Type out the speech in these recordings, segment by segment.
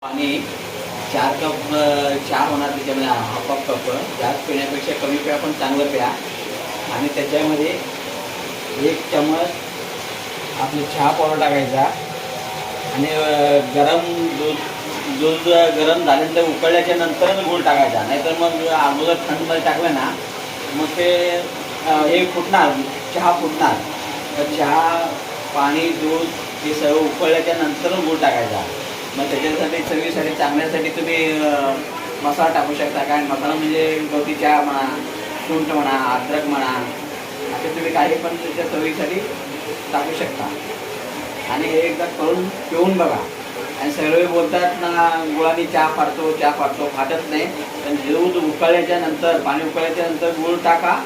पाणी 4 कप चहा होणार त्याच्यामध्ये हाफ कप जास्त पिण्यापेक्षा कमी प्या पण चांगलं प्या. आणि त्याच्यामध्ये 1 चमच आपलं चहा पावडर टाकायचा आणि गरम दूध गरम झाल्यानंतर उकळल्याच्या नंतरच गूळ टाकायचा. नाहीतर मग अगोदर थंडमध्ये टाकलं ना मग ते हे फुटणार, चहा फुटणार. तर चहा पाणी दूध हे सर्व उकळल्याच्या नंतरच गूळ टाकायचा. मग त्याच्यासाठी चवीसाठी चांगल्यासाठी तुम्ही मसाला टाकू शकता. काय मसाला म्हणजे गवती चहा म्हणा, सुंठ म्हणा, अद्रक म्हणा, असे तुम्ही काही पण त्याच्या चवीसाठी टाकू शकता. आणि हे एकदा करून पिऊन बघा. आणि सर्व बोलतात ना गुळाने चहा फाटतो, चहा फाटतो. फाटत नाही. पण दूध उकळल्याच्या नंतर, पाणी उकळल्याच्या नंतर गूळ टाका,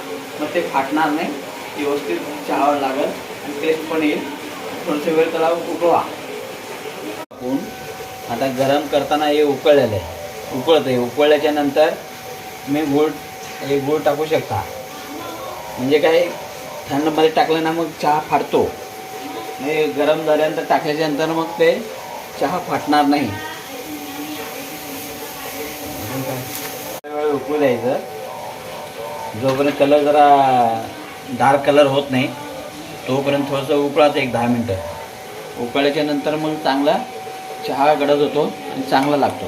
मग ते फाटणार नाही. व्यवस्थित चहावर लागेल आणि टेस्ट पण येईल. थोडंसं वेळ त्याला उकळवा. आता गरम करताना हे उकळलेलं आहे, उकळतं आहे. उकळल्याच्या नंतर मी गूळ टाकू शकता. म्हणजे काय थंडमध्ये टाकलं ना मग चहा फाटतो. हे गरम झाल्यानंतर टाकल्याच्या नंतर मग ते चहा फाटणार नाही. वेळ उकळू द्यायचं जोपर्यंत कलर जरा डार्क कलर होत नाही तोपर्यंत थोडंसं उकळायचं 1-10 मिनटं. उकळल्याच्या नंतर मग चांगला चहा गडद होतो आणि चांगला लागतो.